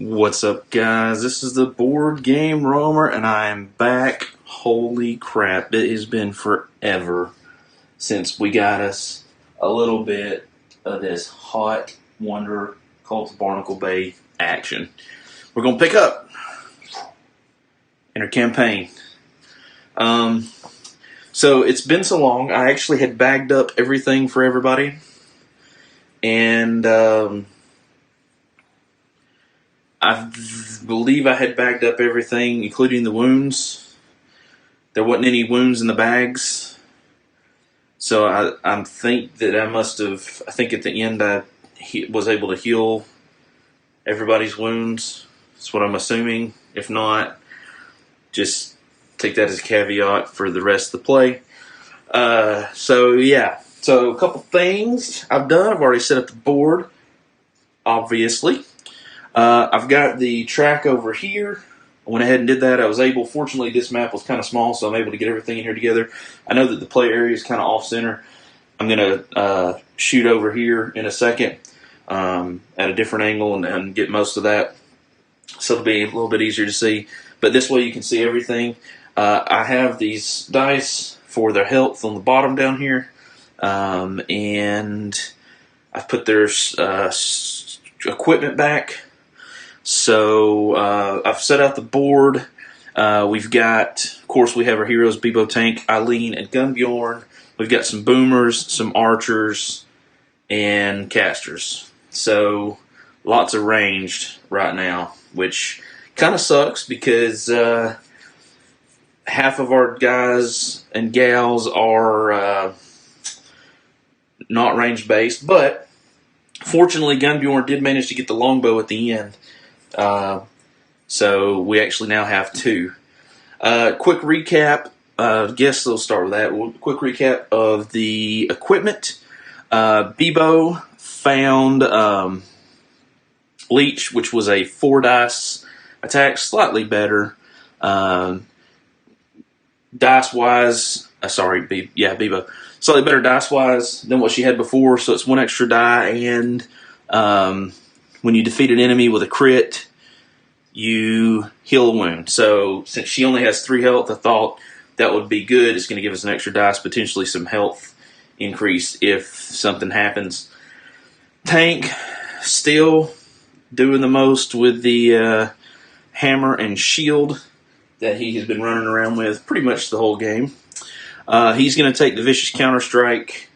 What's up, guys? This is the Board Game Roamer, and I am back. Holy crap, it has been forever since we got us a little bit of this hot wonder Cult of Barnacle Bay action. We're going to pick up in our campaign. So it's been so long, I actually had bagged up everything for everybody, and I believe I had bagged up everything, including the wounds. There wasn't any wounds in the bags. So I think that I think at the end I was able to heal everybody's wounds. That's what I'm assuming. If not, just take that as a caveat for the rest of the play. So yeah. So a couple things I've done. I've already set up the board, obviously. I've got the track over here. I went ahead and did that. I was able, fortunately this map was kind of small, so I'm able to get everything in here together. I know that the play area is kind of off-center. I'm going to shoot over here in a second at a different angle and get most of that. So it'll be a little bit easier to see. But this way you can see everything. I have these dice for their health on the bottom down here. And I've put their equipment back. So I've set out the board. We've got, of course, we have our heroes, Bebo Tank, Eileen, and Gunbjorn. We've got some boomers, some archers, and casters. So lots of ranged right now, which kind of sucks because half of our guys and gals are not range based, but fortunately Gunbjorn did manage to get the longbow at the end. So we actually now have two. Quick recap. Guess we'll start with that. Quick recap of the equipment. Bebo found Leech, which was a 4 dice attack, slightly better. Dice-wise, Bebo. Slightly better dice-wise than what she had before, so it's 1 extra die, and when you defeat an enemy with a crit, you heal a wound. So since she only has 3 health, I thought that would be good. It's going to give us an extra dice, potentially some health increase if something happens. Tank, still doing the most with the hammer and shield that he has been running around with pretty much the whole game. He's going to take the vicious counter strike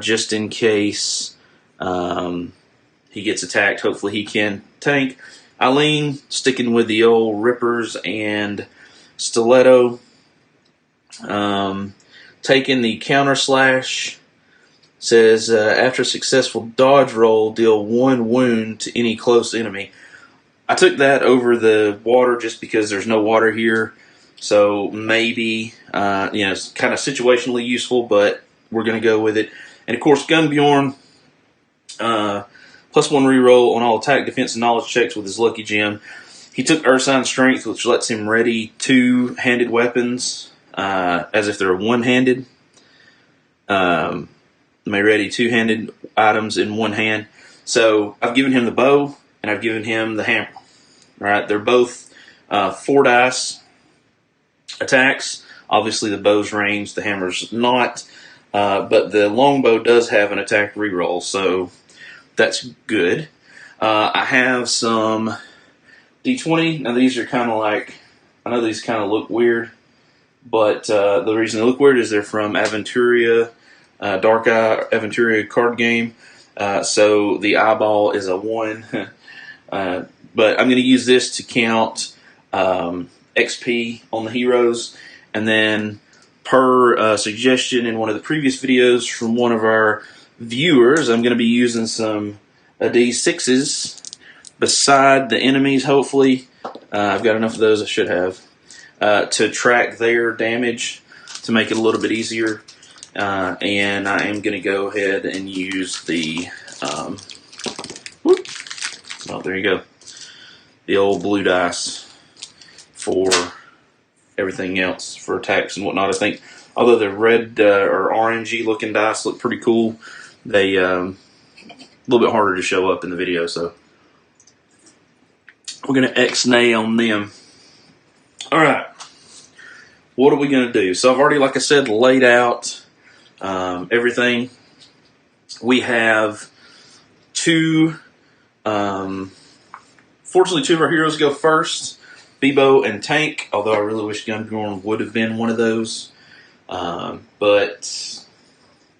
just in case he gets attacked. Hopefully he can tank. Eileen sticking with the old rippers and stiletto. Taking the counter slash. Says after a successful dodge roll, deal 1 wound to any close enemy. I took that over the water just because there's no water here. So maybe, it's kind of situationally useful, but we're going to go with it. And of course, Gunbjorn, +1 reroll on all attack, defense, and knowledge checks with his lucky gem. He took Ursine Strength, which lets him ready 2-handed weapons, as if they're one-handed. May ready 2-handed items in one hand. So I've given him the bow, and I've given him the hammer. All right, they're both 4 dice attacks. Obviously, the bow's ranged, the hammer's not. But the longbow does have an attack reroll, so that's good. I have some D20. Now, these are kind of like, I know these kind of look weird, but the reason they look weird is they're from Aventuria, Dark Eye Aventuria card game. So the eyeball is a 1. But I'm going to use this to count XP on the heroes. And then per suggestion in one of the previous videos from one of our viewers, I'm going to be using some D6s beside the enemies, hopefully. I've got enough of those, I should have, to track their damage to make it a little bit easier. And I am going to go ahead and use the, there you go, the old blue dice for everything else, for attacks and whatnot. I think, although the red or orangey looking dice look pretty cool, they a little bit harder to show up in the video. So we're going to X-nay on them. All right. What are we going to do? So I've already, like I said, laid out everything. We have two, fortunately, two of our heroes go first, Bebo and Tank, although I really wish Gunbjorn would have been one of those. But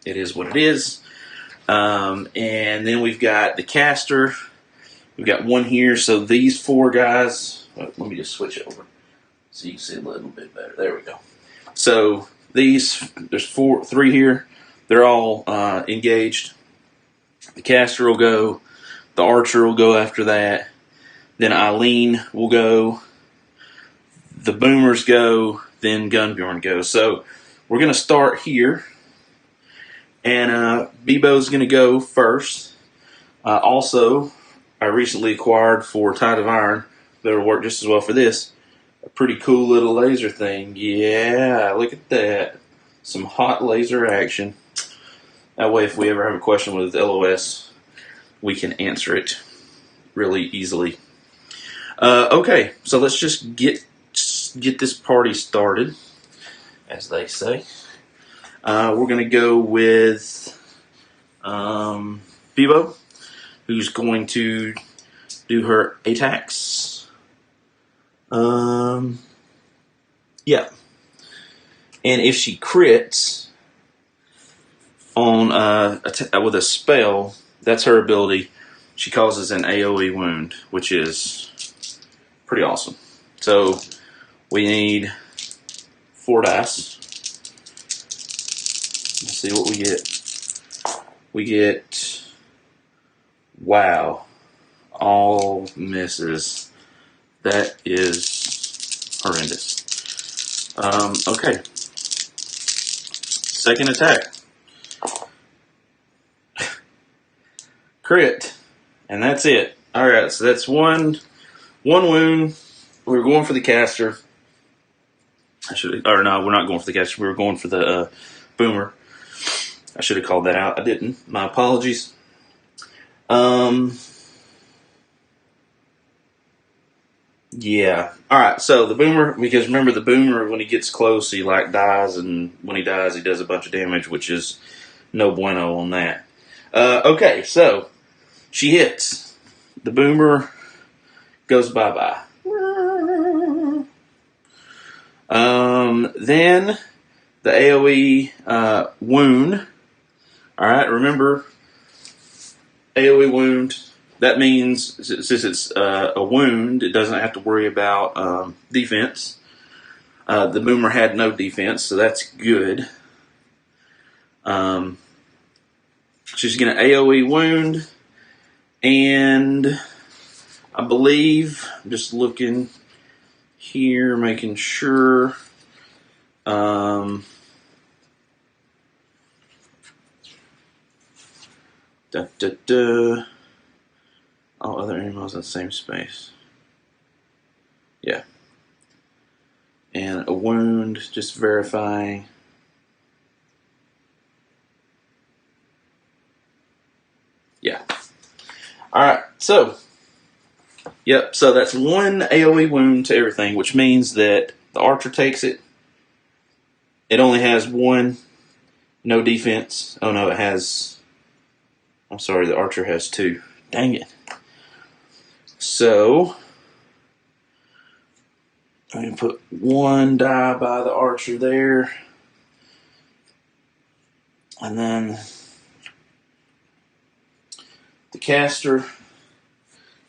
it is what it is. And then we've got the caster. We've got one here, so these four guys, let me just switch it over so you can see a little bit better. There we go. So there's three here. They're all engaged. The caster will go. The archer will go after that. Then Eileen will go. The boomers go. Then Gunbjorn goes. So we're going to start here. And Bebo's going to go first. Also, I recently acquired for Tide of Iron. That'll work just as well for this. A pretty cool little laser thing. Yeah, look at that. Some hot laser action. That way, if we ever have a question with LOS, we can answer it really easily. Okay, so let's just get this party started, as they say. We're going to go with Bebo, who's going to do her attacks. Yeah. And if she crits on with a spell, that's her ability. She causes an AoE wound, which is pretty awesome. So we need 4 dice. Let's see what we get. We get, wow, all misses. That is horrendous. Okay. Second attack. Crit. And that's it. Alright, so that's one wound. We were going for the caster. We're not going for the caster. We were going for the boomer. I should have called that out. I didn't. My apologies. Yeah. Alright, so the boomer, because remember the boomer, when he gets close, he dies, and when he dies, he does a bunch of damage, which is no bueno on that. Okay, so she hits. The boomer goes bye-bye. Then the AoE wound. Alright, remember, AoE wound, that means since it's a wound, it doesn't have to worry about defense. The boomer had no defense, so that's good. She's going to AoE wound, and I believe, I'm just looking here, making sure. All other animals in the same space. Yeah. And a wound, just verifying. Yeah. Alright, so. Yep, so that's one AoE wound to everything, which means that the archer takes it. It only has one, no defense. Oh no, it has. I'm sorry, the archer has 2. Dang it. So, I'm going to put 1 die by the archer there. And then the caster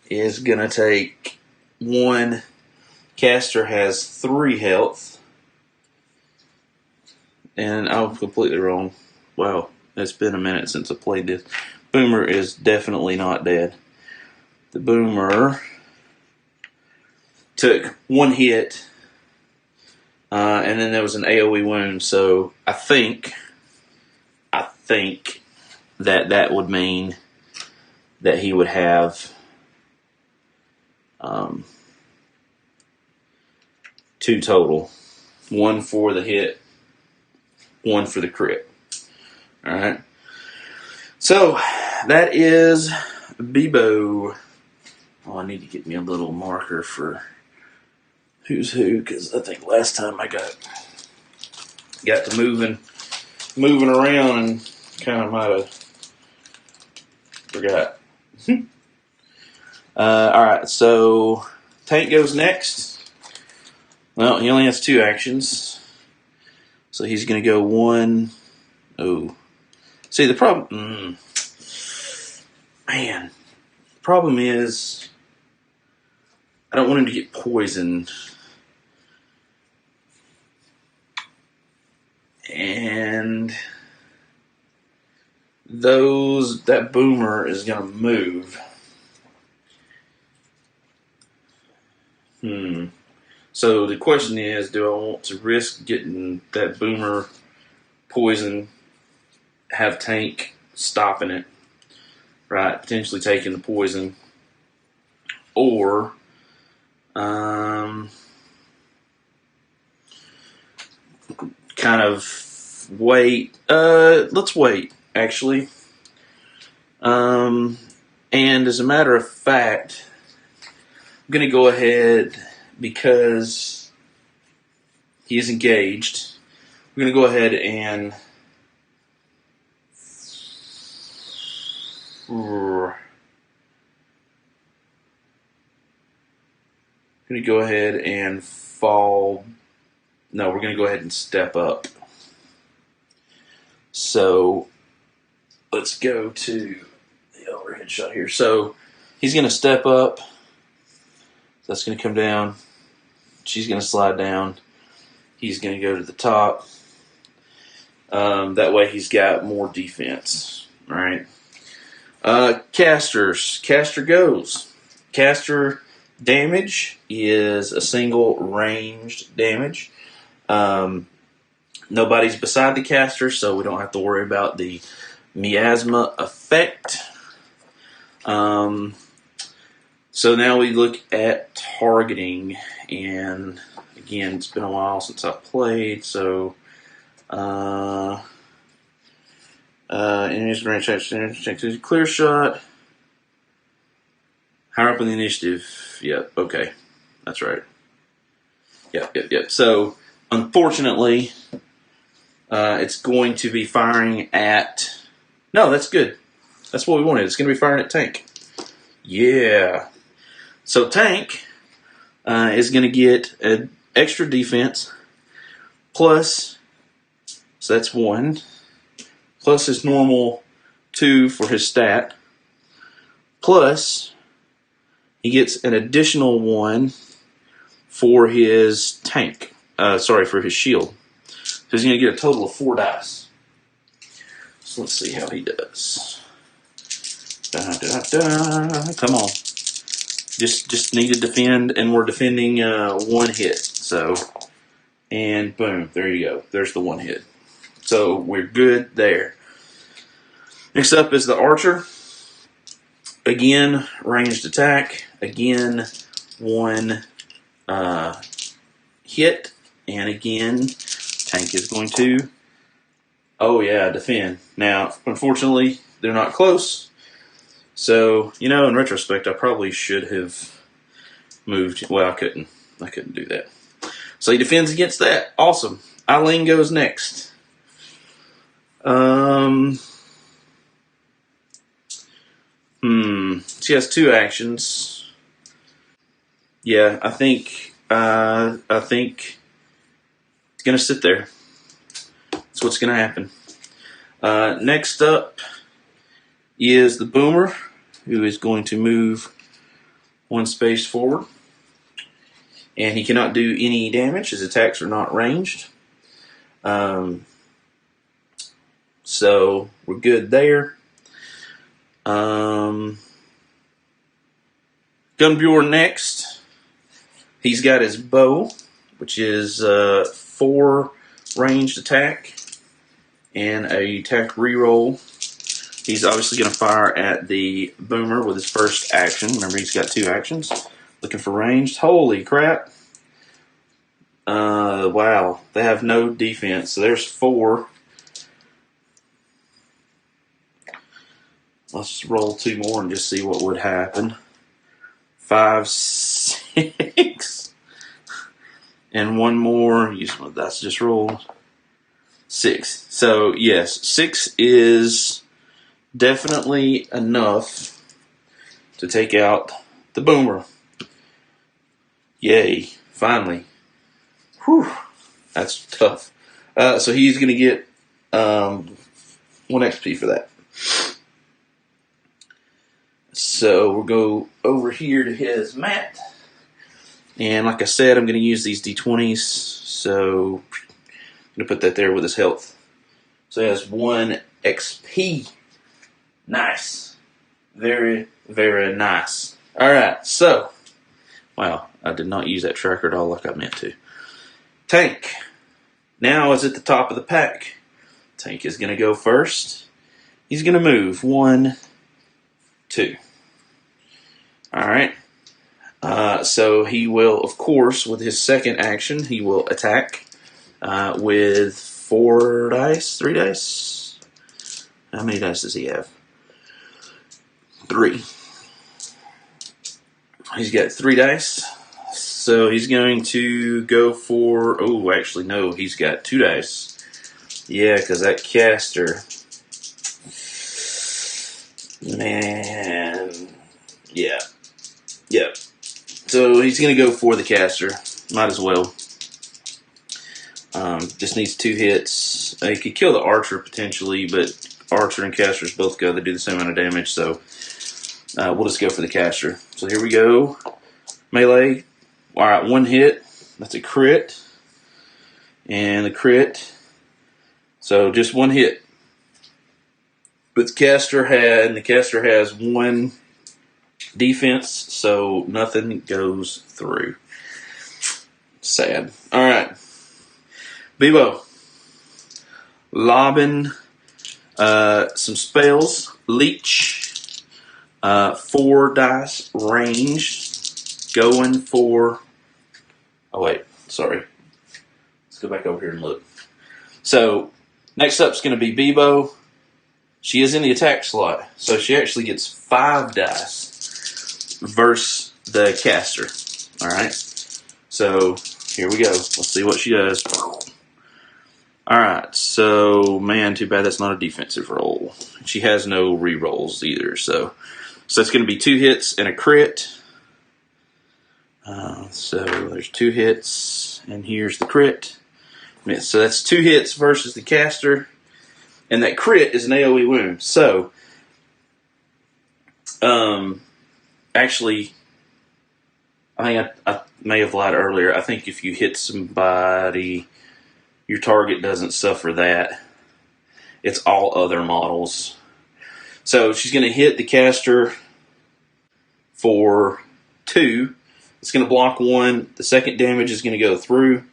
is going to take 1. Caster has 3 health. And I'm completely wrong. Wow, it's been a minute since I played this. Boomer is definitely not dead. The boomer took 1 hit, and then there was an AoE wound. So I think that would mean that he would have 2 total. 1 for the hit, 1 for the crit. Alright. So, that is Bebo. Oh, I need to get me a little marker for who's who, because I think last time I got to moving around and kind of might have forgot. All right, so Tank goes next. Well, he only has 2 actions, so he's going to go 1. Oh, see the problem. Man, the problem is I don't want him to get poisoned. And that boomer is going to move. So the question is, do I want to risk getting that boomer poisoned, have Tank stopping it, right? Potentially taking the poison, or kind of wait. Let's wait, actually. And as a matter of fact, I'm going to go ahead, because he is engaged, we're going to go ahead and fall. No, we're going to go ahead and step up. So let's go to the overhead shot here. So he's going to step up. That's going to come down. She's going to slide down. He's going to go to the top. That way he's got more defense. All right. Casters. Caster goes. Caster damage is a single ranged damage. Nobody's beside the caster, so we don't have to worry about the miasma effect. So now we look at targeting, and again, it's been a while since I've played, so enemies range check clear shot. Higher up in the initiative. Yep, okay. That's right. Yep. So, unfortunately, it's going to be firing at... No, that's good. That's what we wanted. It's going to be firing at Tank. Yeah. So Tank is going to get an extra defense plus, so that's 1, plus his normal 2 for his stat, plus he gets an additional 1 for his tank. For his shield. So he's going to get a total of 4 dice. So let's see how he does. Come on. Just need to defend, and we're defending 1 hit. So, and boom, there you go. There's the 1 hit. So we're good there. Next up is the archer. Again, ranged attack. Again, 1 hit. And again, Tank is going to, defend. Now, unfortunately, they're not close. So, in retrospect, I probably should have moved. Well, I couldn't do that. So he defends against that. Awesome. Eileen goes next. She has 2 actions. Yeah, I think it's gonna sit there. That's what's gonna happen. Next up is the boomer, who is going to move 1 space forward. And he cannot do any damage. His attacks are not ranged. So we're good there. Gunbjorn next. He's got his bow, which is 4 ranged attack and a attack reroll. He's obviously going to fire at the boomer with his first action. Remember, he's got 2 actions. Looking for ranged. Holy crap. Wow. They have no defense. So there's 4. Let's roll 2 more and just see what would happen. 5, 6, and one more. Use my dice just rolled. 6. So yes, 6 is definitely enough to take out the boomer. Yay! Finally. Whew. That's tough. So he's going to get 1 XP for that. So we'll go over here to his mat. And like I said, I'm going to use these D20s. So I'm going to put that there with his health. So he has 1 XP. Nice. Very, very nice. Alright, so. Wow, I did not use that tracker at all like I meant to. Tank. Now is at the top of the pack. Tank is going to go first. He's going to move. 1, 2. Alright. So he will, of course, with his second action, he will attack with 4 dice, 3 dice. How many dice does he have? 3. He's got 3 dice. So he's going to go for, oh, actually, no, he's got 2 dice. Yeah, because that caster, man, yeah. So he's going to go for the caster. Might as well. Just needs 2 hits. He could kill the archer potentially, but archer and casters both go. They do the same amount of damage, so we'll just go for the caster. So here we go. Melee. Alright, 1 hit. That's a crit. And the crit. So just 1 hit. But the caster has 1 defense, so nothing goes through. Sad. Alright. Bebo. Lobbing some spells. Leech. 4 dice. Range. Going for... Oh, wait. Sorry. Let's go back over here and look. So, next up is going to be Bebo. She is in the attack slot, so she actually gets 5 dice versus the caster. Alright? So, here we go. Let's see what she does. Alright, so, man, too bad that's not a defensive roll. She has no re-rolls either, so that's going to be 2 hits and a crit. So, there's 2 hits, and here's the crit. So, that's 2 hits versus the caster. And that crit is an AoE wound. So, actually, I think I may have lied earlier. I think if you hit somebody, your target doesn't suffer that. It's all other models. So, she's going to hit the caster for 2. It's going to block 1. The second damage is going to go through.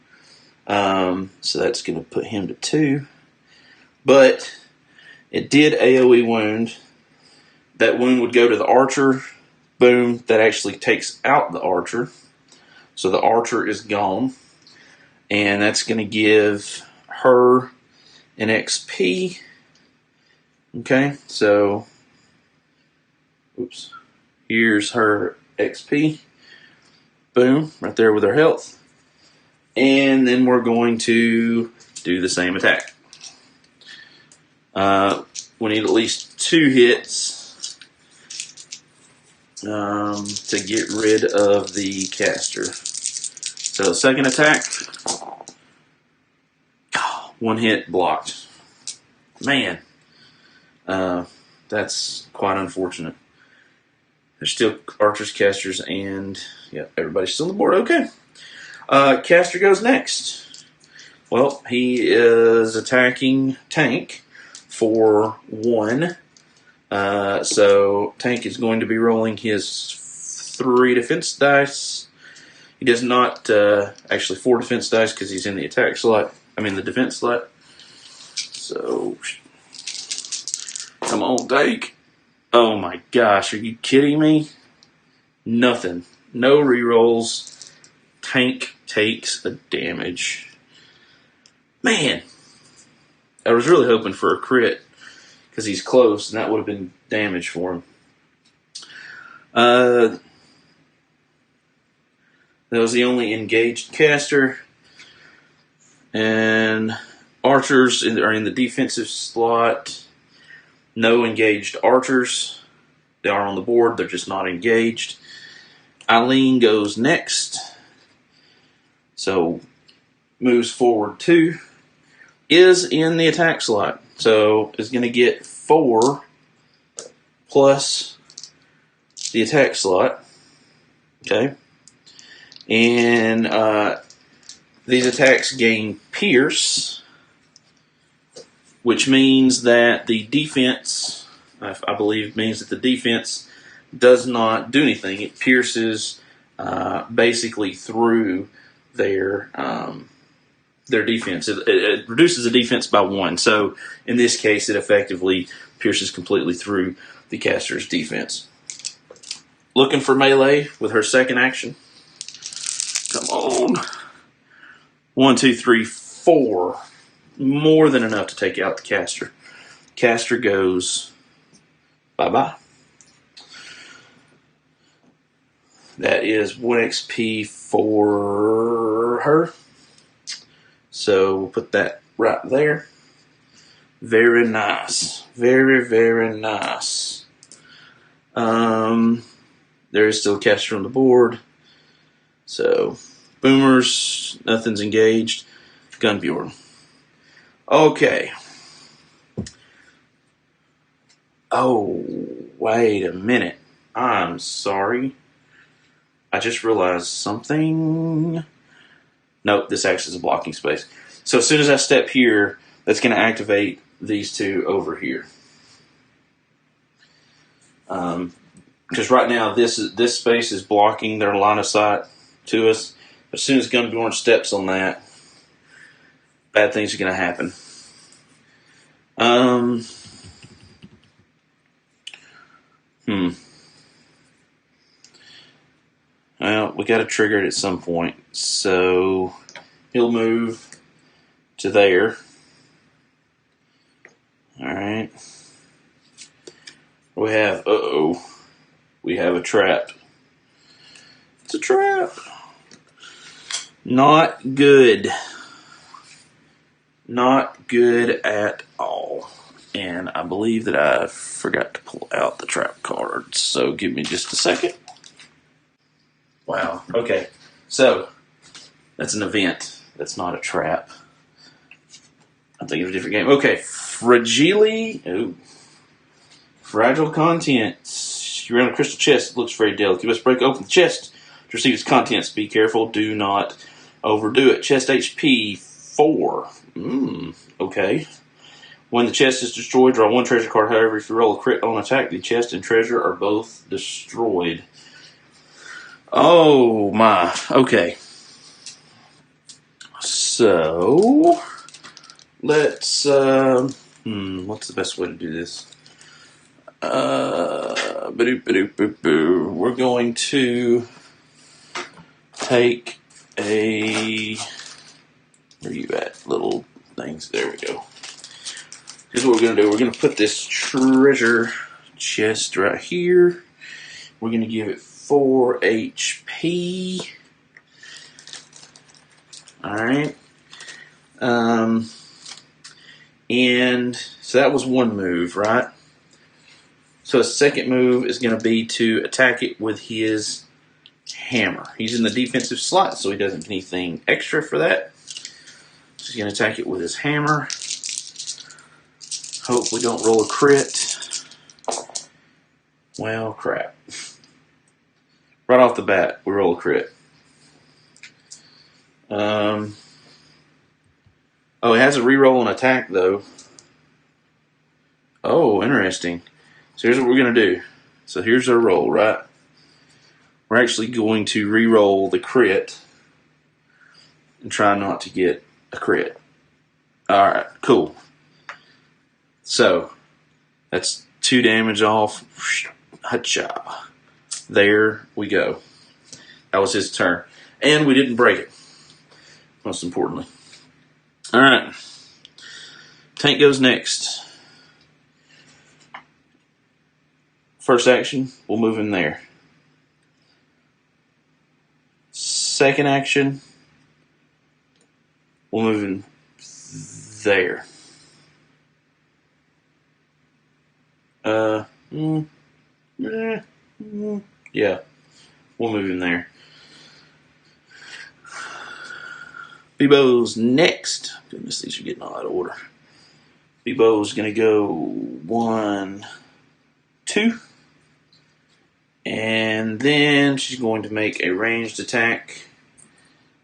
So, that's going to put him to 2. But it did AoE wound. That wound would go to the archer. Boom. That actually takes out the archer. So the archer is gone. And that's going to give her an XP. Okay. So, oops. Here's her XP. Boom. Right there with her health. And then we're going to do the same attack. We need at least 2 hits to get rid of the caster. So, second attack. 1 hit blocked. Man. That's quite unfortunate. There's still archers, casters, and yeah, everybody's still on the board. Okay. Caster goes next. Well, he is attacking Tank for 1. So Tank is going to be rolling his 3 defense dice. He does not, actually 4 defense dice because he's in the attack slot. The defense slot. So, come on, Tank. Oh my gosh, are you kidding me? Nothing. No rerolls. Tank takes a damage. Man. I was really hoping for a crit because he's close and that would have been damage for him. That was the only engaged caster. And archers are in the defensive slot. No engaged archers. They are on the board, they're just not engaged. Eileen goes next. So moves forward 2. Is in the attack slot. So is going to get 4 plus the attack slot. Okay. And these attacks gain Pierce, which means that the defense, I believe, means that the defense does not do anything. It pierces basically through their defense. It reduces the defense by 1. So in this case, it effectively pierces completely through the caster's defense. Looking for melee with her second action. Come on. 1, 2, 3, 4. More than enough to take out the caster. Caster goes bye-bye. That is 1 XP for her. So we'll put that right there. Very nice. Very, very nice. There is still a caster on the board. So, boomers, nothing's engaged. Gunbjorn. Okay. Oh, wait a minute. I'm sorry. I just realized something. Nope, this acts as a blocking space. So as soon as I step here, that's going to activate these 2 over here. Because right now this space is blocking their line of sight to us. As soon as Gunbjorn steps on that, bad things are going to happen. Well, we got to trigger it at some point. So he'll move to there. Alright. We have, we have a trap. It's a trap. Not good. Not good at all. And I believe that I forgot to pull out the trap card. So give me just a second. Wow. Okay. So that's an event. That's not a trap. I'm thinking of a different game. Okay. Fragile contents. You're on a crystal chest. It looks very delicate. You must break open the chest to receive its contents. Be careful. Do not overdo it. Chest HP 4. Okay. When the chest is destroyed, draw 1 treasure card. However, if you roll a crit on attack, the chest and treasure are both destroyed. Oh my. Okay. So let's what's the best way to do this? We're going to take a, where are you at? Little things. There we go. Here's what we're going to do. We're going to put this treasure chest right here. We're going to give it 4 HP. Alright. And so that was one move, right? So his second move is going to be to attack it with his hammer. He's in the defensive slot, so he doesn't get anything extra for that. He's going to attack it with his hammer. Hope we don't roll a crit. Well, crap. Right off the bat, we roll a crit. Oh, it has a reroll on attack, though. Oh, interesting. So here's what we're going to do. So here's our roll, right? We're actually going to re-roll the crit and try not to get a crit. Alright, cool. So, that's 2 damage off. Hacha. There we go. That was his turn. And we didn't break it. Most importantly. Alright. Tank goes next. First action, we'll move him there. second action, we'll move him there. Yeah, we'll move him there. Bebo's next. Goodness, these are getting all out of order. Bebo's going to go 1, 2. And then she's going to make a ranged attack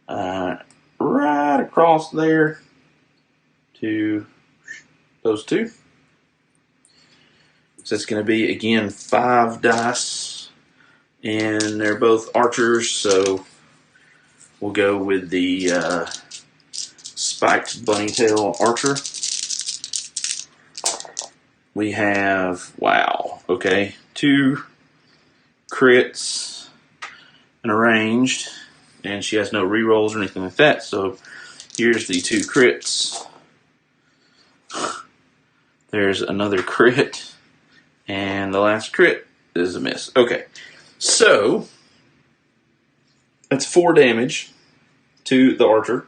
right across there to those two. So it's going to be, again, 5 dice. And they're both archers, so we'll go with the spiked bunny tail archer. We have, wow, okay, 2 crits and a ranged, and she has no rerolls or anything like that, so here's the 2 crits. There's another crit, and the last crit is a miss. Okay, so that's 4 damage to the archer,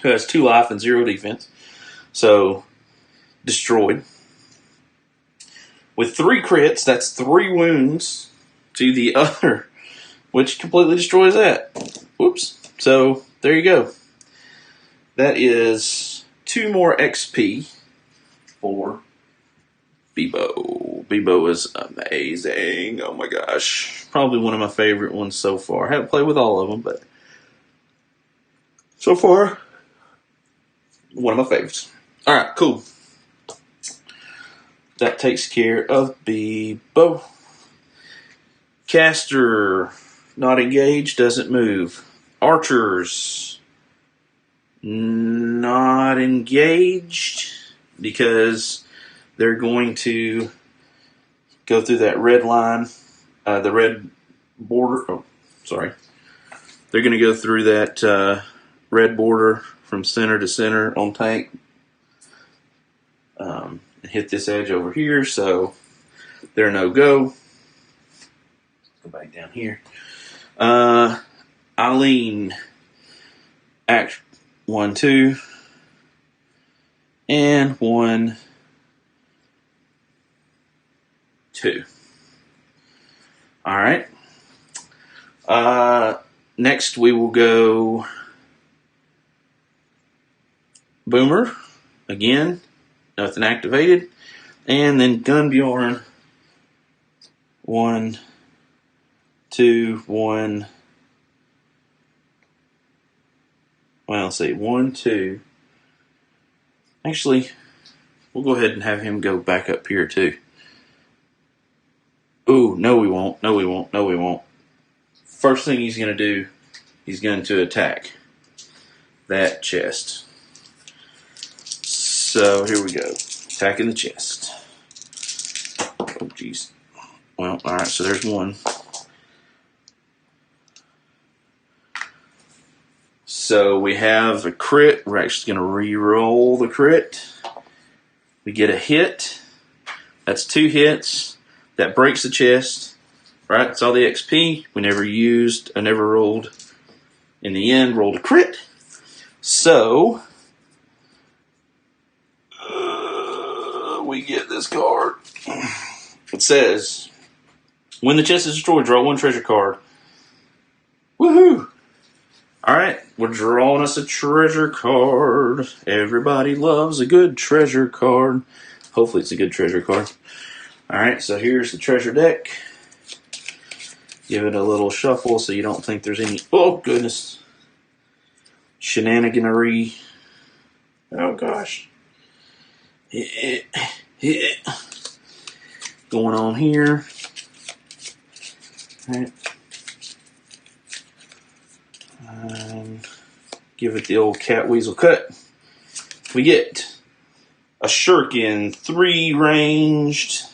who has 2 life and 0 defense, so destroyed. With 3 crits, that's 3 wounds to the other, which completely destroys that. Whoops. So, there you go. That is 2 more XP for Bebo. Bebo is amazing. Oh my gosh. Probably one of my favorite ones so far. I haven't played with all of them, but so far, one of my favorites. Alright, cool. That takes care of Bebo. Caster, not engaged, doesn't move. Archers, not engaged, because they're going to go through that red line, the red border. Oh, sorry. They're going to go through that red border from center to center on tank. And hit this edge over here, so they're no-go. Go back down here. Eileen, act 1, 2, and 1, 2. All right. Next, we will go Boomer again. Nothing activated, and then Gunbjorn. 1, 2, 1. Well, let's see, 1, 2. Actually, we'll go ahead and have him go back up here too. Ooh, no, we won't. No, we won't. No, we won't. First thing he's going to do, he's going to attack that chest. So here we go. Attacking the chest. Oh, jeez. Well, alright, so there's 1. So we have a crit. We're actually going to re-roll the crit. We get a hit. That's 2 hits. That breaks the chest. Right? That's all the XP. We never used, I never rolled. In the end, rolled a crit. So we get this card. It says, when the chest is destroyed, draw 1 treasure card. Woohoo! Alright, we're drawing us a treasure card. Everybody loves a good treasure card. Hopefully it's a good treasure card. Alright, so here's the treasure deck. Give it a little shuffle so you don't think there's any, oh goodness, shenaniganery. Oh gosh. Going on here. Alright. Give it the old cat weasel cut. We get a shuriken, 3 ranged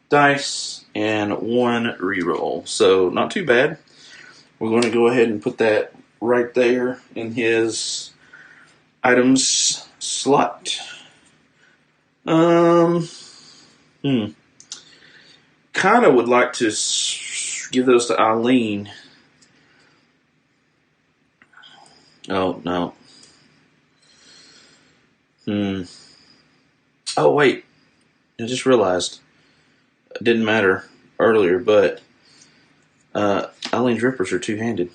dice, and 1 reroll. So not too bad. We're going to go ahead and put that right there in his items slot. Kind of would like to give those to Eileen. Oh, no. Oh, wait. I just realized. It didn't matter earlier, but Eileen's rippers are two-handed.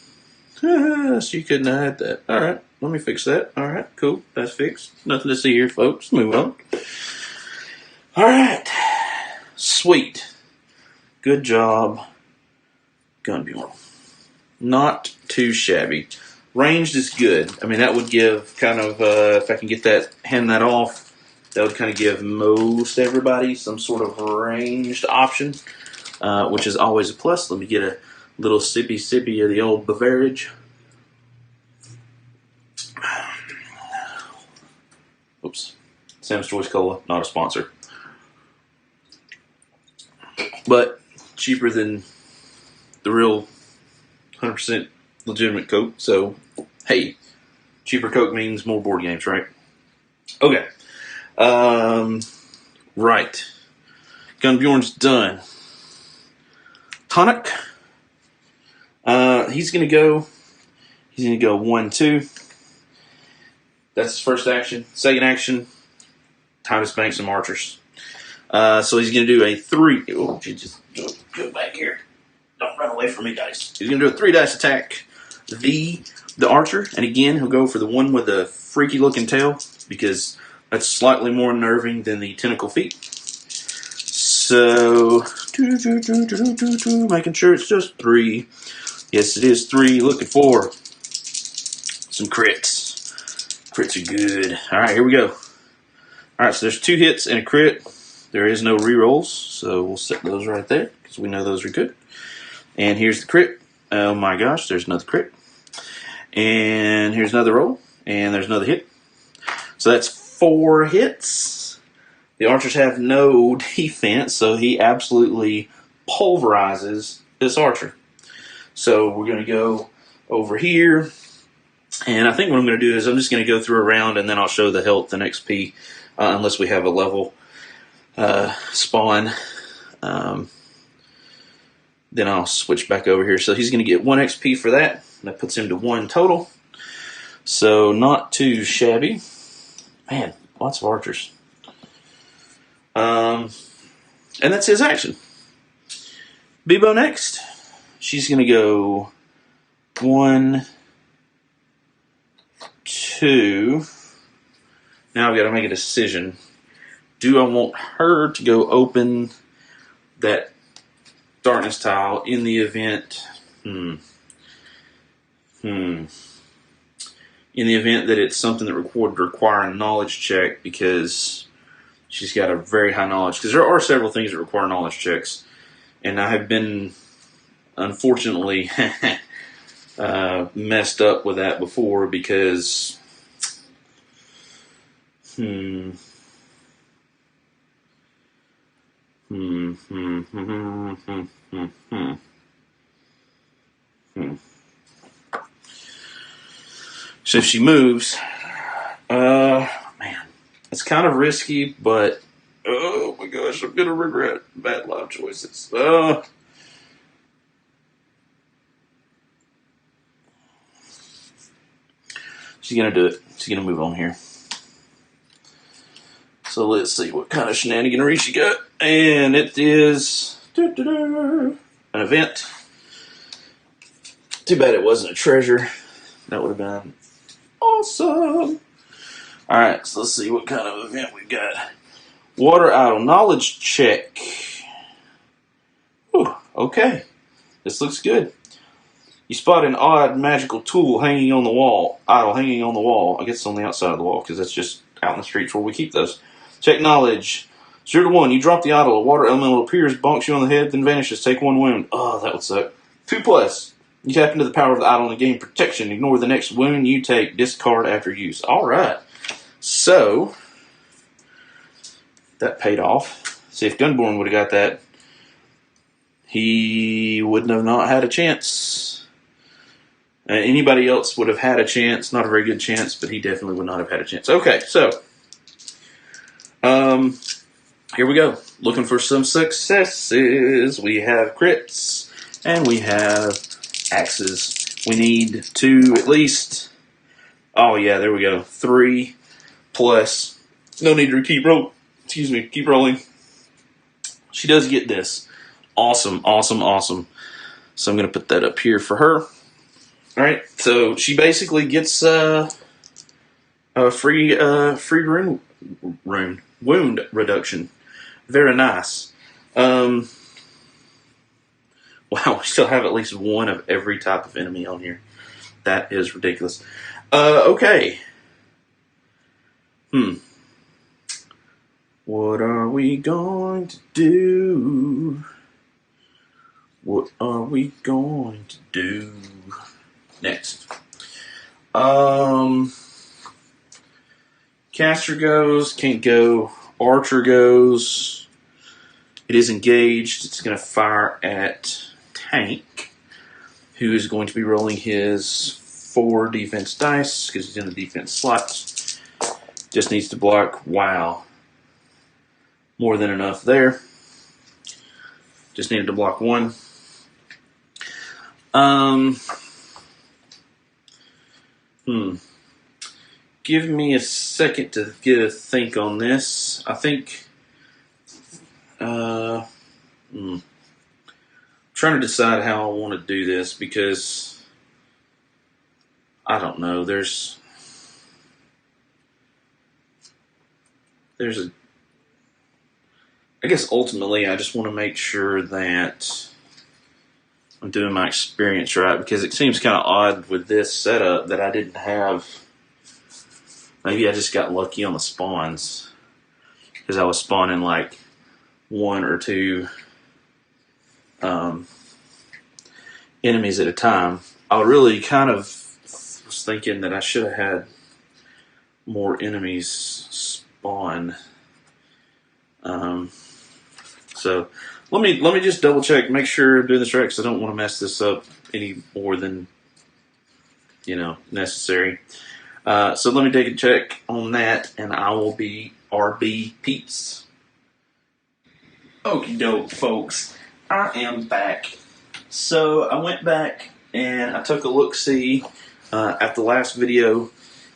So you couldn't have had that. All right. Let me fix that. All right. Cool. That's fixed. Nothing to see here, folks. Move on. All right. Sweet. Good job, Gunbjorn. Not too shabby. Ranged is good. I mean, that would give kind of, if I can get that, hand that off, that would kind of give most everybody some sort of ranged option, which is always a plus. Let me get a little sippy of the old beverage. Oops. Sam's Choice Cola, not a sponsor. But cheaper than the real 100% legitimate Coke. So, hey, cheaper Coke means more board games, right? Okay. Right. Gunbjorn's done. Tonic. He's gonna go 1-2. That's his first action. Second action, time to spank some archers. So he's gonna do a 3. Oh, just go back here. Don't run away from me, dice. He's gonna do a 3 dice attack. The archer, and again he'll go for the one with the freaky looking tail because that's slightly more unnerving than the tentacle feet. So making sure it's just 3. Yes, it is 3. Looking for some crits. Crits are good. All right, here we go. All right, so there's 2 hits and a crit. There is no rerolls, so we'll set those right there because we know those are good. And here's the crit. Oh my gosh, there's another crit. And here's another roll. And there's another hit. So that's 4 hits. The archers have no defense, so he absolutely pulverizes this archer. So we're going to go over here. And I think what I'm going to do is I'm just going to go through a round and then I'll show the health and XP unless we have a level spawn. Then I'll switch back over here. So he's going to get 1 XP for that. That puts him to 1 total. So not too shabby. Man, lots of archers. And that's his action. Bebo next. She's going to go 1, 2. Now I've got to make a decision. Do I want her to go open that darkness tile in the event? In the event that it's something that would require a knowledge check because she's got a very high knowledge. Because there are several things that require knowledge checks. And I have been, unfortunately, messed up with that before because... So if she moves, man, it's kind of risky, but oh my gosh, I'm gonna regret bad life choices. She's gonna do it. She's gonna move on here. So let's see what kind of shenaniganery she got, and it is an event. Too bad it wasn't a treasure. That would have been awesome. Alright, so let's see what kind of event we got. Water idol. Knowledge check. Whew, okay. This looks good. You spot an odd magical tool hanging on the wall. Idol hanging on the wall. I guess it's on the outside of the wall because that's just out in the streets where we keep those. Check knowledge. 0 to 1. You drop the idol. A water elemental appears, bonks you on the head, then vanishes. Take 1 wound. Oh, that would suck. 2+. You tap into the power of the idol and gain protection. Ignore the next wound you take. Discard after use. Alright. So, that paid off. See, if Gunborn would have got that, he wouldn't have not had a chance. Anybody else would have had a chance. Not a very good chance, but he definitely would not have had a chance. Okay, so, here we go. Looking for some successes. We have crits, and we have axes. We need 2 at least. Oh yeah, there we go. 3 plus. No need to keep rolling. She does get this. Awesome, awesome, awesome. So I'm going to put that up here for her. All right, so she basically gets a free wound reduction. Very nice. Wow, we still have at least one of every type of enemy on here. That is ridiculous. Okay. What are we going to do? What are we going to do next? Caster goes, can't go. Archer goes. It is engaged. It's going to fire at Tank, who is going to be rolling his 4 defense dice because he's in the defense slots. Just needs to block. Wow. More than enough there. Just needed to block 1. Give me a second to get a think on this. I think trying to decide how I want to do this because I don't know. There's a I guess ultimately I just want to make sure that I'm doing my experience right because it seems kind of odd with this setup that I didn't have. Maybe I just got lucky on the spawns because I was spawning like 1 or 2 enemies at a time. I really kind of was thinking that I should have had more enemies spawn. So let me just double check, make sure I'm doing this right because I don't want to mess this up any more than necessary. So let me take a check on that, and I will be RB Peeps. Okie doke, folks. I am back. So I went back and I took a look-see at the last video,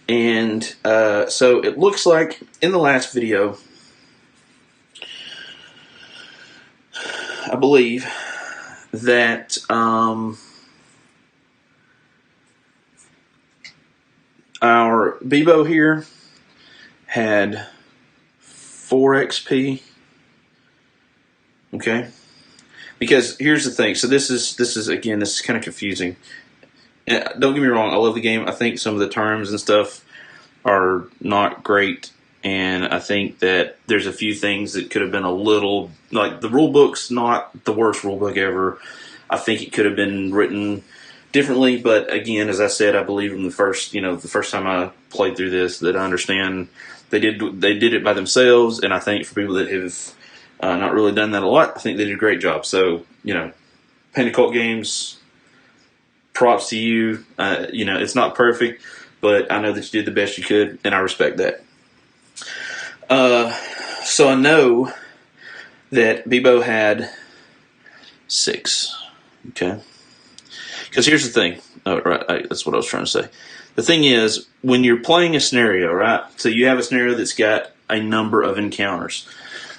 and so it looks like in the last video, I believe that our Bebo here had 4 XP. Okay, because here's the thing. So this is kind of confusing. Don't get me wrong. I love the game. I think some of the terms and stuff are not great, and I think that there's a few things that could have been a little like the rule book's not the worst rule book ever. I think it could have been written differently, but again, as I said, I believe in the first time I played through this that I understand they did it by themselves, and I think for people that have not really done that a lot, I think they did a great job. So Pinnacle Games, props to you. It's not perfect, but I know that you did the best you could, and I respect that. So I know that Bebo had 6. Okay. Because here's the thing. Oh, right. That's what I was trying to say. The thing is, when you're playing a scenario, right? So you have a scenario that's got a number of encounters.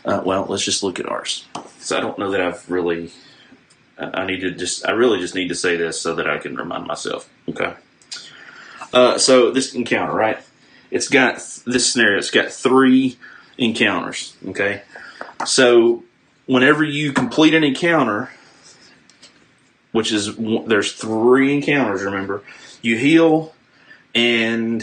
Well, let's just look at ours. So I don't know that I've really. I really just need to say this so that I can remind myself. Okay. So this encounter, right? It's got this scenario. It's got 3 encounters. Okay. So whenever you complete an encounter, which is there's 3 encounters. Remember, you heal and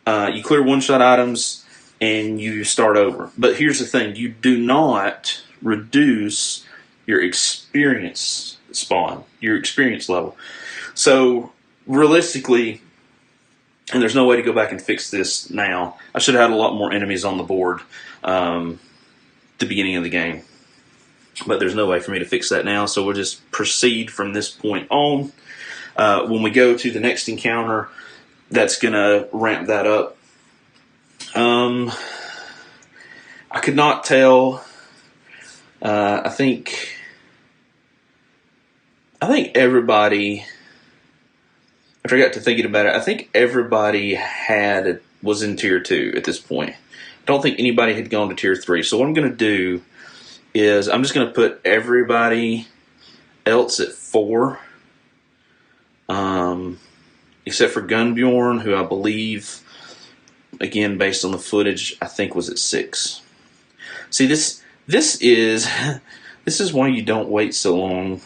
you clear one-shot items and you start over. But here's the thing: you do not reduce your experience spawn, your experience level. So realistically, and there's no way to go back and fix this now. I should have had a lot more enemies on the board the beginning of the game. But there's no way for me to fix that now, so we'll just proceed from this point on. When we go to the next encounter, that's going to ramp that up. I could not tell. I think everybody after I got to thinking about it, I think everybody was in tier 2 at this point. I don't think anybody had gone to tier 3. So what I'm going to do is I'm just going to put everybody else at 4, except for Gunbjorn, who I believe, again based on the footage, I think was at 6. See, this is why you don't wait so long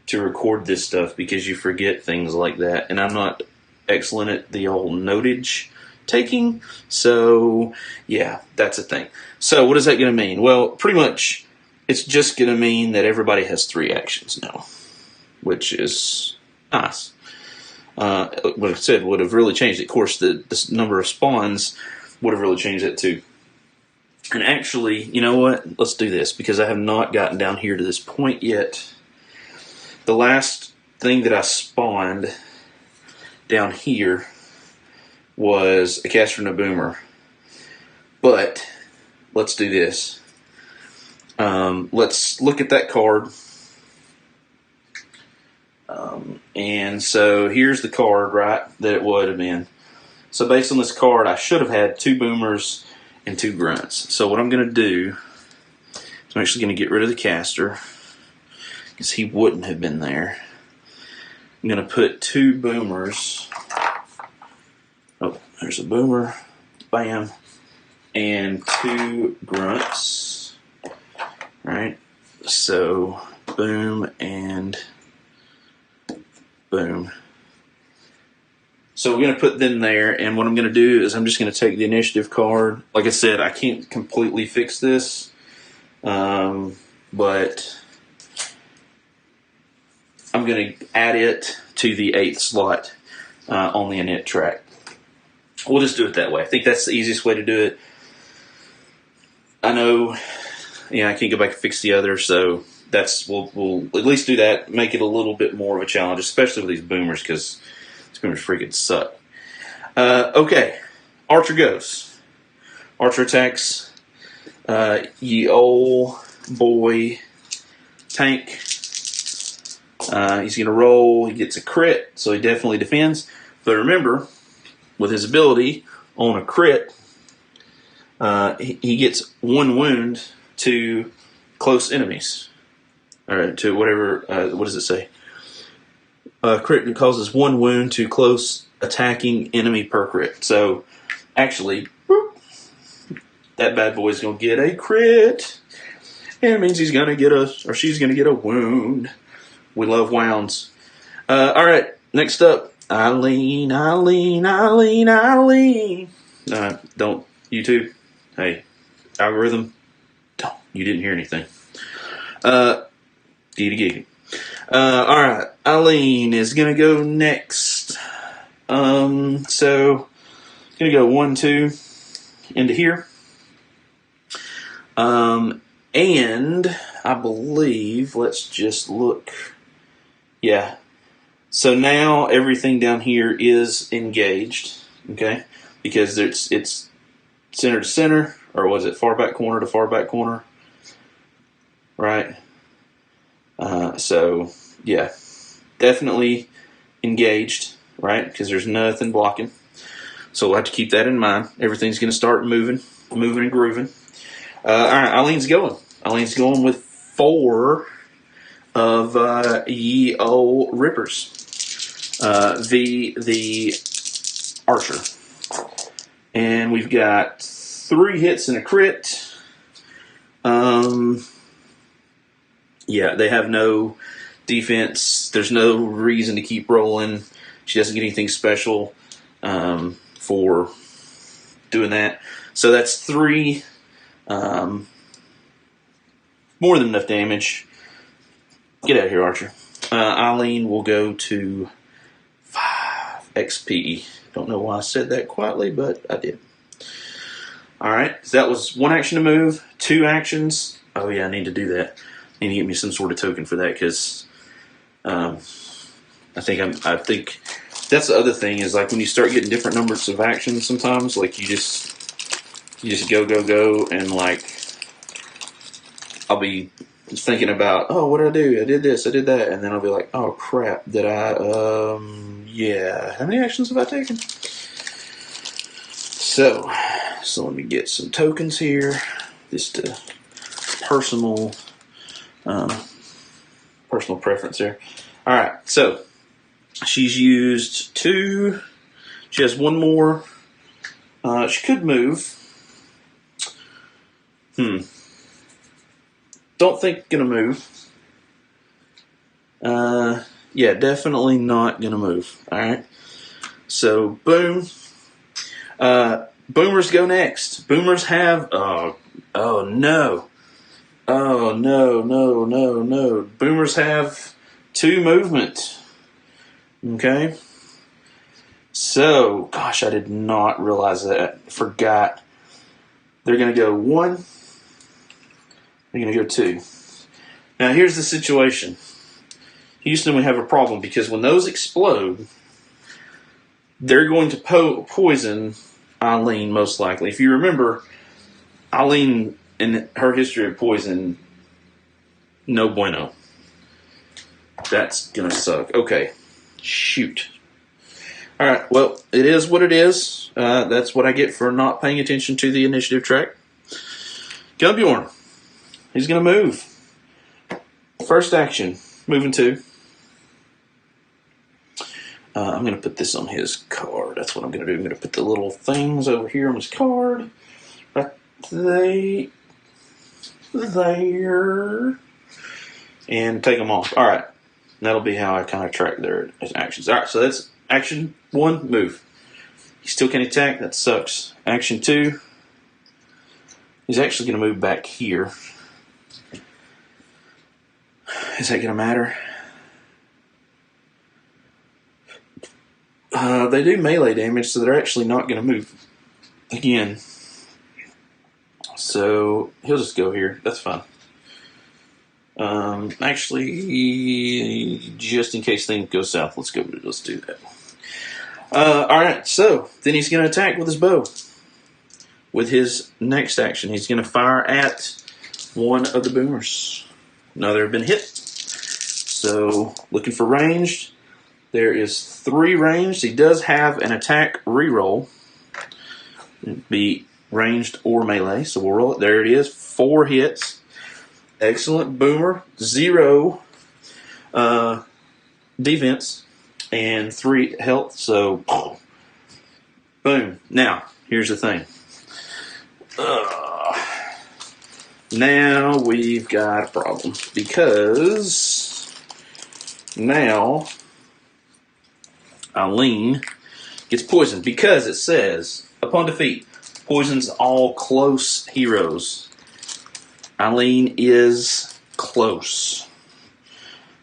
to record this stuff, because you forget things like that, and I'm not excellent at the old notage taking, so yeah, that's a thing. So what is that going to mean? Well, pretty much it's just going to mean that everybody has 3 actions now, which is nice. What I said would have really changed it. Of course, the number of spawns would have really changed it too. And actually, you know what? Let's do this, because I have not gotten down here to this point yet. The last thing that I spawned down here was a caster and a boomer. But let's do this. Let's look at that card. And so here's the card, right, that it would have been. So based on this card, I should have had 2 boomers and 2 grunts. So what I'm going to do is I'm actually going to get rid of the caster, because he wouldn't have been there. I'm going to put 2 boomers. Oh, there's a boomer. Bam. And 2 grunts. Right? So, boom and boom. So we're going to put them there, and what I'm going to do is I'm just going to take the initiative card. Like I said, I can't completely fix this, but I'm going to add it to the 8th slot on the init track. We'll just do it that way. I think that's the easiest way to do it. I know, I can't go back and fix the other, so we'll at least do that. Make it a little bit more of a challenge, especially with these boomers, because these boomers freaking suck. Okay, Archer goes. Archer attacks ye ol' boy tank. He's going to roll. He gets a crit, so he definitely defends. But remember, with his ability on a crit, he gets 1 wound to close enemies. Or to whatever, what does it say? Crit causes 1 wound to close attacking enemy per crit. So, actually, whoop, that bad boy's going to get a crit. And it means he's going to get she's going to get a wound. We love wounds. Alright, next up. Eileen. Don't. YouTube. Hey, algorithm. Don't. You didn't hear anything. Giggity. Alright, Eileen is going to go next. So, going to go 1, 2 into here. And I believe, let's just look. Yeah. So now everything down here is engaged, okay? Because it's center to center, or was it far back corner to far back corner? Right? So, yeah. Definitely engaged, right? Because there's nothing blocking. So we'll have to keep that in mind. Everything's going to start moving and grooving. Alright, Eileen's going. Eileen's going with 4 of ye ol' rippers. The Archer. And we've got 3 hits and a crit. Yeah, they have no defense. There's no reason to keep rolling. She doesn't get anything special for doing that. So that's 3. More than enough damage. Get out of here, Archer. Eileen will go to 5 XP. Don't know why I said that quietly, but I did. Alright, so that was 1 action to move, 2 actions. Oh yeah, I need to do that. I need to get me some sort of token for that, because I think that's the other thing, is like when you start getting different numbers of actions sometimes, like you just go, and like I'll be thinking about, oh, what did I do? I did this, I did that, and then I'll be like, oh crap, did I? Yeah. How many actions have I taken? So let me get some tokens here. Just a personal preference there. All right, so she's used 2. She has 1 more. She could move. Don't think gonna move. Yeah, definitely not gonna move. All right. So boom. Boomers go next. Boomers have oh no. Oh no. Boomers have 2 movement. Okay. So, gosh, I did not realize that. Forgot. They're going to go 1. They're going to go 2. Now, here's the situation. Houston, we have a problem because when those explode, they're going to poison Eileen, most likely. If you remember, Eileen, in her history of poison, no bueno. That's going to suck. Okay. Shoot. All right, well, it is what it is. That's what I get for not paying attention to the initiative track. Gunnbjorn. He's going to move. First action, moving 2. I'm going to put this on his card. That's what I'm going to do. I'm going to put the little things over here on his card. Right there. And take them off. All right. That'll be how I kind of track their actions. All right, so that's action 1, move. He still can't attack. That sucks. Action 2. He's actually going to move back here. Is that going to matter? They do melee damage, so they're actually not going to move again. So he'll just go here. That's fine. Actually, just in case things go south, let's do that. All right, so then he's going to attack with his bow. With his next action, he's going to fire at one of the boomers. Now they've been hit. So looking for ranged. There is 3 ranged. He does have an attack reroll. It'd be ranged or melee. So we'll roll it. There it is. 4 hits. Excellent. Boomer. 0 defense and 3 health. So boom. Now here's the thing. Now we've got a problem because now Eileen gets poisoned because it says upon defeat poisons all close heroes. Eileen is close.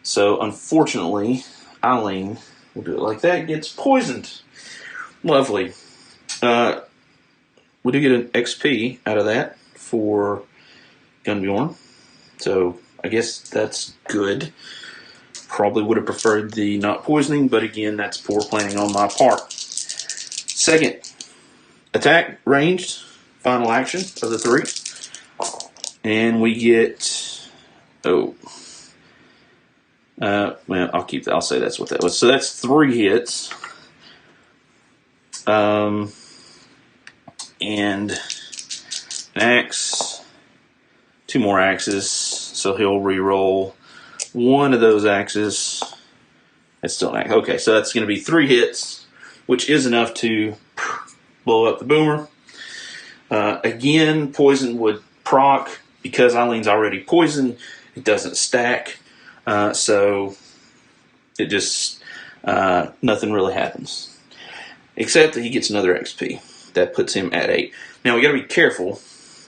So unfortunately, Eileen, we'll do it like that, gets poisoned. Lovely. We do get an XP out of that for Gunnbjorn. So I guess that's good. Probably would have preferred the not poisoning, but again, that's poor planning on my part. Second, attack, ranged, final action of the 3. And we get, well, I'll say that's what that was. So that's 3 hits. And an axe, 2 more axes. So he'll re-roll 1 of those axes. That's still an axe. Okay, so that's going to be 3 hits, which is enough to blow up the boomer. Again, poison would proc. Because Eileen's already poisoned, it doesn't stack. So it just, nothing really happens. Except that he gets another XP. That puts him at 8. Now we got to be careful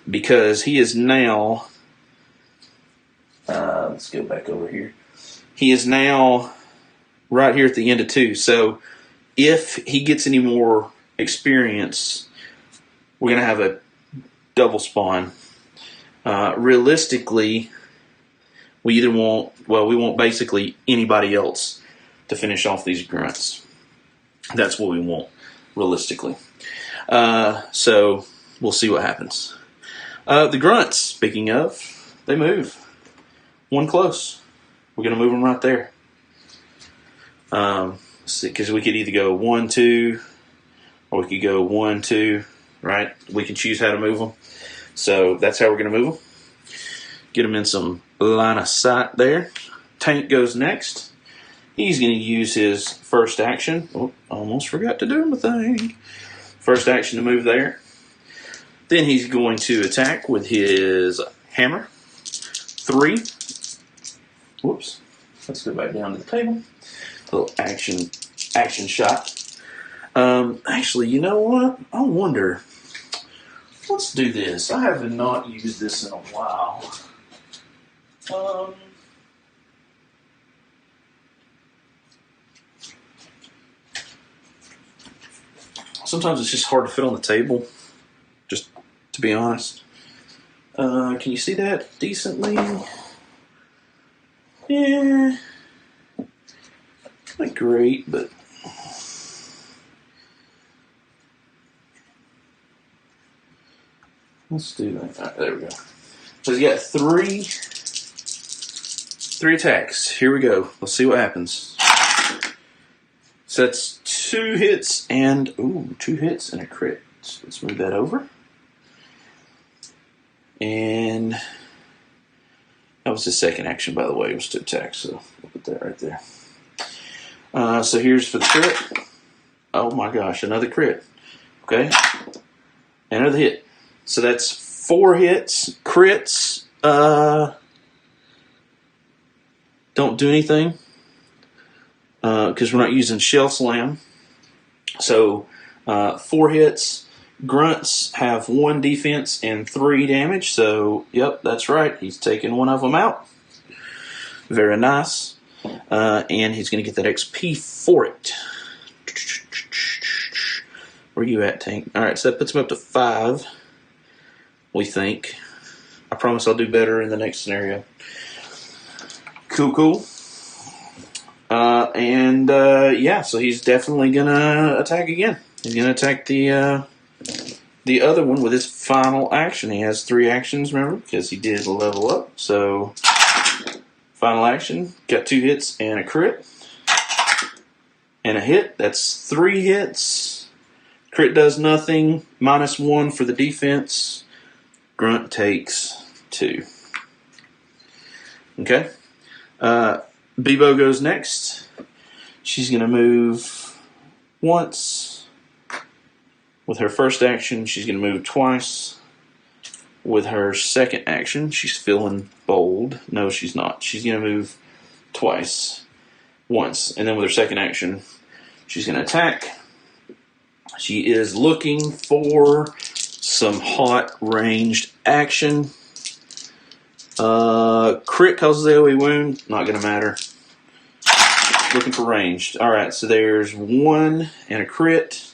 because he is now, let's go back over here. He is now right here at the end of 2. So if he gets any more experience, we're going to have a double spawn. Realistically, we want basically anybody else to finish off these grunts. That's what we want, realistically. So we'll see what happens. The grunts, speaking of, they move. one close. We're going to move them right there. Because we could either go 1, 2, or we could go 1, 2, right? We can choose how to move them. So that's how we're going to move them. Get them in some line of sight there. Tank goes next. He's going to use his first action. Oh, almost forgot to do my thing. First action to move there. Then he's going to attack with his hammer. 3. Whoops. Let's go back down to the table. A little action shot. Actually, you know what? I wonder. Let's do this. I have not used this in a while. Sometimes it's just hard to fit on the table, just to be honest. Can you see that decently? Yeah. Not great, but... let's do that. All right, there we go. So he's got three attacks. Here we go. Let's see what happens. So that's 2 hits and 2 hits and a crit. So let's move that over. And that was his second action, by the way. It was to attack, so we'll put that right there. So here's for the crit. Oh my gosh, another crit. Okay, another hit. So that's 4 hits. Crits don't do anything because we're not using Shell Slam. So 4 hits. Grunts have 1 defense and 3 damage. So, yep, that's right. He's taking one of them out. Very nice. And he's going to get that XP for it. Where you at, Tank? All right, so that puts him up to 5. We think. I promise I'll do better in the next scenario. Cool. Yeah, so he's definitely gonna attack again. He's gonna attack the other one with his final action. He has 3 actions, remember, because he did level up. So final action, got 2 hits and a crit and a hit. That's 3 hits. Crit does nothing. -1 for the defense. Grunt takes 2. Okay. Bebo goes next. She's going to move once. With her first action, she's going to move twice. With her second action, she's feeling bold. No, she's not. She's going to move twice. Once. And then with her second action, she's going to attack. She is looking for some hot ranged action. Crit causes AoE wound. Not going to matter. Looking for ranged. Alright, so there's 1 and a crit.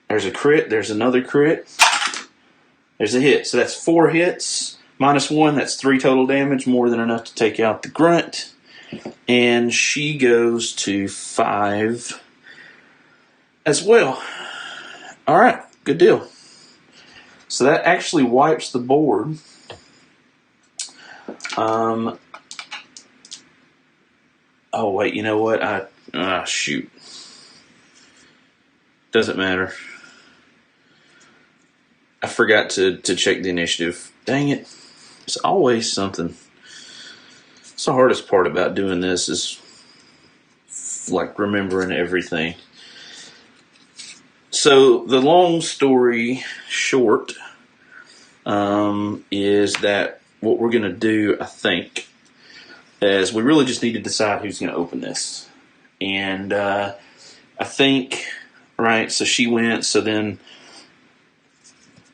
There's a crit. There's another crit. There's a hit. So that's 4 hits. -1, that's 3 total damage. More than enough to take out the grunt. And she goes to 5 as well. Alright, good deal. So that actually wipes the board. Oh wait, you know what? Shoot. Doesn't matter. I forgot to check the initiative. Dang it. It's always something. It's the hardest part about doing this is like remembering everything. So the long story short is that what we're going to do, I think, is we really just need to decide who's going to open this. And I think, right, so she went, so then,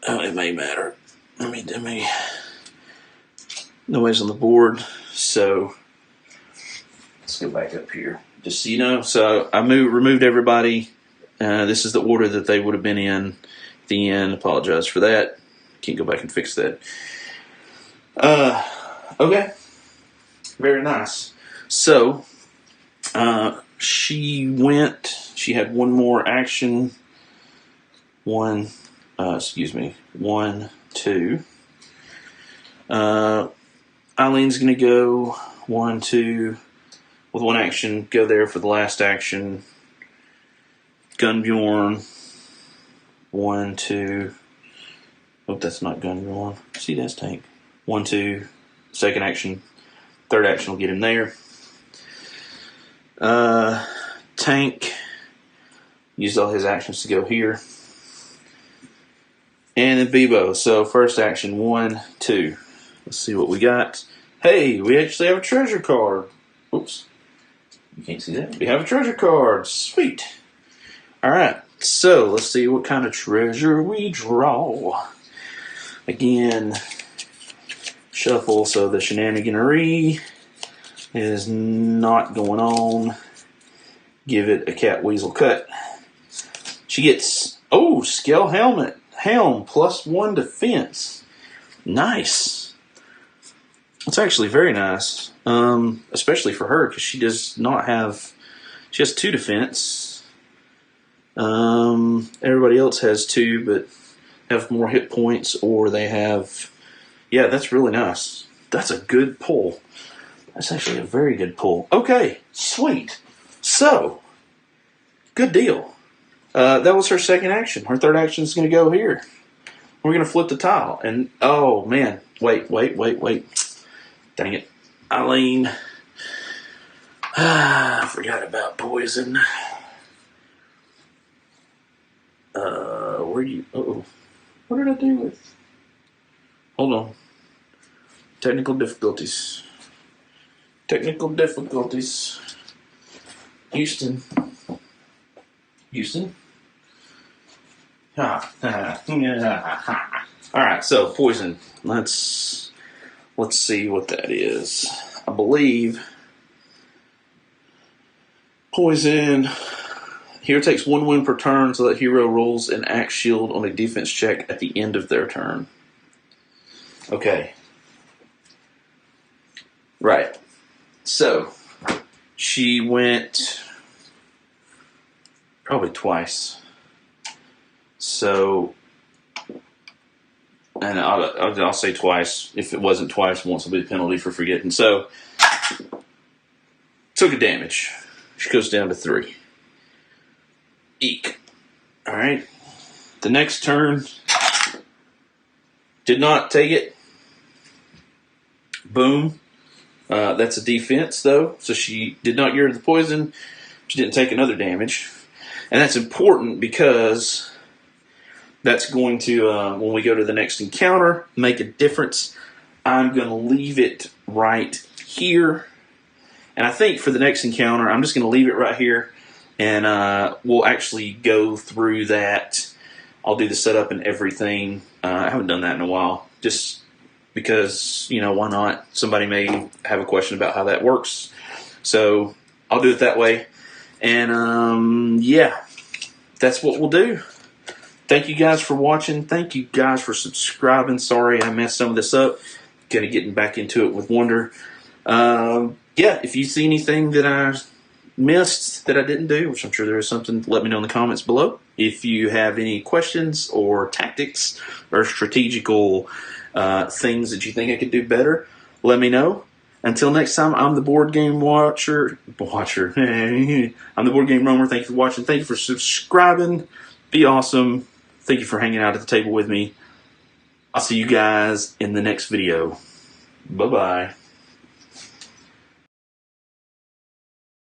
it may matter. Let me, nobody's on the board, so let's go back up here. Just so you know, so I removed everybody. This is the order that they would have been in at the end. Apologize for that. Can't go back and fix that. Okay. Very nice. So, she had one more action. 1, 2. Eileen's going to go 1, 2, with one action, go there for the last action. Gunbjorn, 1, 2. Oh, that's not Gunbjorn. See, that's Tank. 1, 2, second action. Third action will get him there. Tank used all his actions to go here. And then Bebo. So first action, 1, 2. Let's see what we got. Hey, we actually have a treasure card. Oops. You can't see that. We have a treasure card. Sweet. Alright, so let's see what kind of treasure we draw. Again, shuffle, so the shenaniganery is not going on. Give it a cat weasel cut. She gets, oh, scale helmet. Helm, +1 defense. Nice. It's actually very nice. Especially for her, because she does not have, she has 2 defense. Everybody else has 2, but have more hit points, or they have, yeah, that's really nice. That's a good pull. That's actually a very good pull. Okay, sweet. So, good deal. That was her second action. Her third action is going to go here. We're going to flip the tile. And, oh, man. Wait. Dang it. Eileen. I forgot about poison. Where you... Uh-oh. What did I do with... Hold on. Technical difficulties. Houston. Alright, so poison. Let's see what that is. I believe poison here takes 1 win per turn, so that hero rolls an axe shield on a defense check at the end of their turn. Okay. Right. So she went probably twice. So, and I'll say twice. If it wasn't twice, once will be the penalty for forgetting. So, took a damage. She goes down to 3. Eek. Alright. The next turn, did not take it. Boom. That's a defense, though. So she did not get rid of the poison. She didn't take another damage. And that's important because that's going to, when we go to the next encounter, make a difference. I'm going to leave it right here. And I think for the next encounter, I'm just going to leave it right here. And we'll actually go through that. I'll do the setup and everything. I haven't done that in a while. Just because, you know, why not? Somebody may have a question about how that works. So I'll do it that way. And, yeah, that's what we'll do. Thank you guys for watching. Thank you guys for subscribing. Sorry I messed some of this up. Kind of getting back into it with Wonder. Yeah, if you see anything that I missed that I didn't do, which I'm sure there is something, let me know in the comments below. If you have any questions or tactics or strategical things that you think I could do better, let me know. Until next time, I'm the Board Game Watcher. I'm the Board Game Roamer. Thank you for watching. Thank you for subscribing. Be awesome. Thank you for hanging out at the table with me. I'll see you guys in the next video. Bye-bye.